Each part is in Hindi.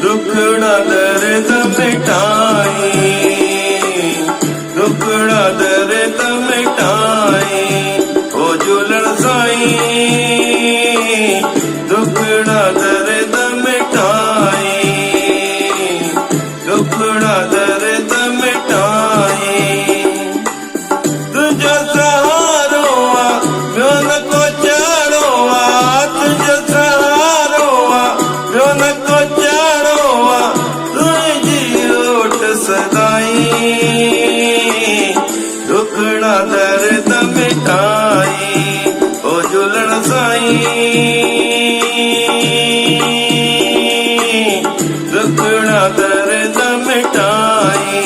दुखड़ा दर्द मिटाई, दुखड़ा दर्द मिटाई, ओ झूलण साईं दुखड़ा दर्द मिटाई, दुखड़ा दर्द मिटाई। तुझो सहारो आ ॿियो न को चाड़ो आ, तुझो सहारो आ ॿियो न को चाड़ो आ, तुंहिंजी ओट सदाई दुखड़ा दर्द मिटाई, ओ झूलण साईं दुखड़ा दर्द मिटाई,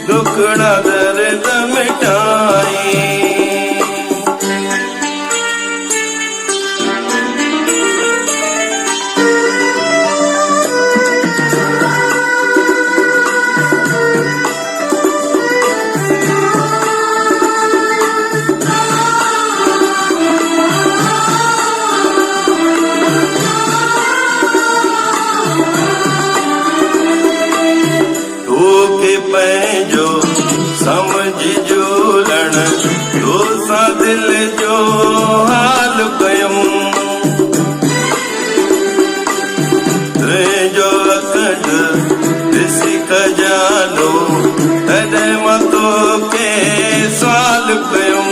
दुखड़ा दर्द मिटाई। पंहिंजो समझ झूलण तोसां दिल जो हाल कयूं, तुंहिंजो अखंड ॾिसी खजानो तॾहिं मां तोखे सवाल कयूं।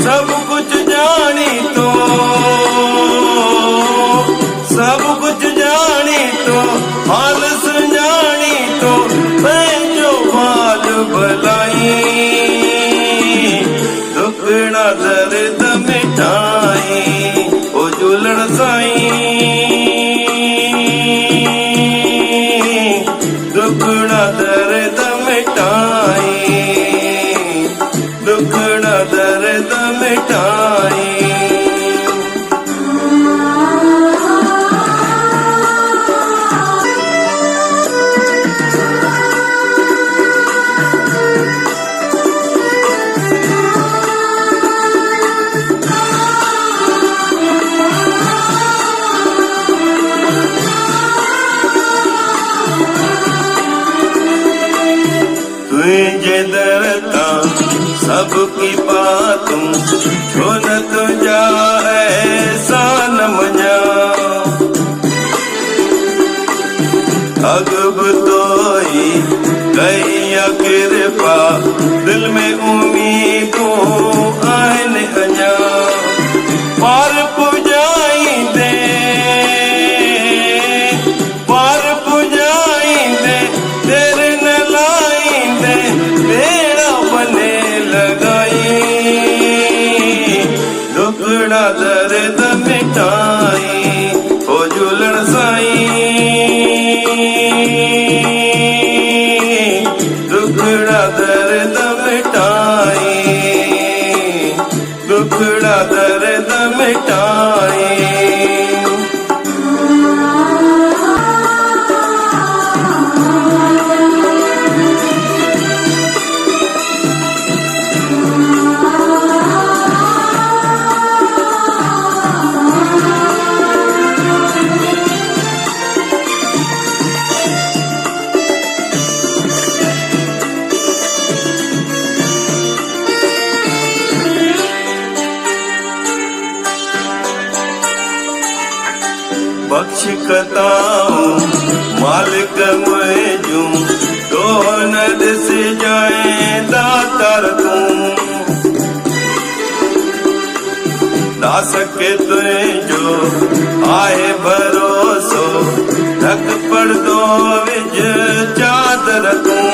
सभु कुझु ॼाणी तो, सभु कुझु ॼाणी तो, हाल सुञाणी तो, पंहिंजो हाल भलाई दुखड़ा दर्द मिटाई, ओ झूलण साईं दुखड़ा दर्द मिटाई, दुखड़ा दर्द मिटाई। तुझे दरता सबकी बातूं छो न तुझा एहसान मञा, अगब तोई कई कृपा दिल में उम्मीदूं आहिनि अञा, पार पुॼाईंदे पार पुॼाईंदे देर न लाईंदे बेड़ा बने लगाई, दुखड़ा दर्द मिटाई, ओ झूलण साईं दुखड़ा दर्द मिटाई, दुखड़ा दर्द मिटाई। बख्श कताऊं मालिक मुझूं तो न ॾिस जाए दातार तूं, दास के तुंहिंजो आहे भरोसो ढक पर्दो विझ चादर तूं,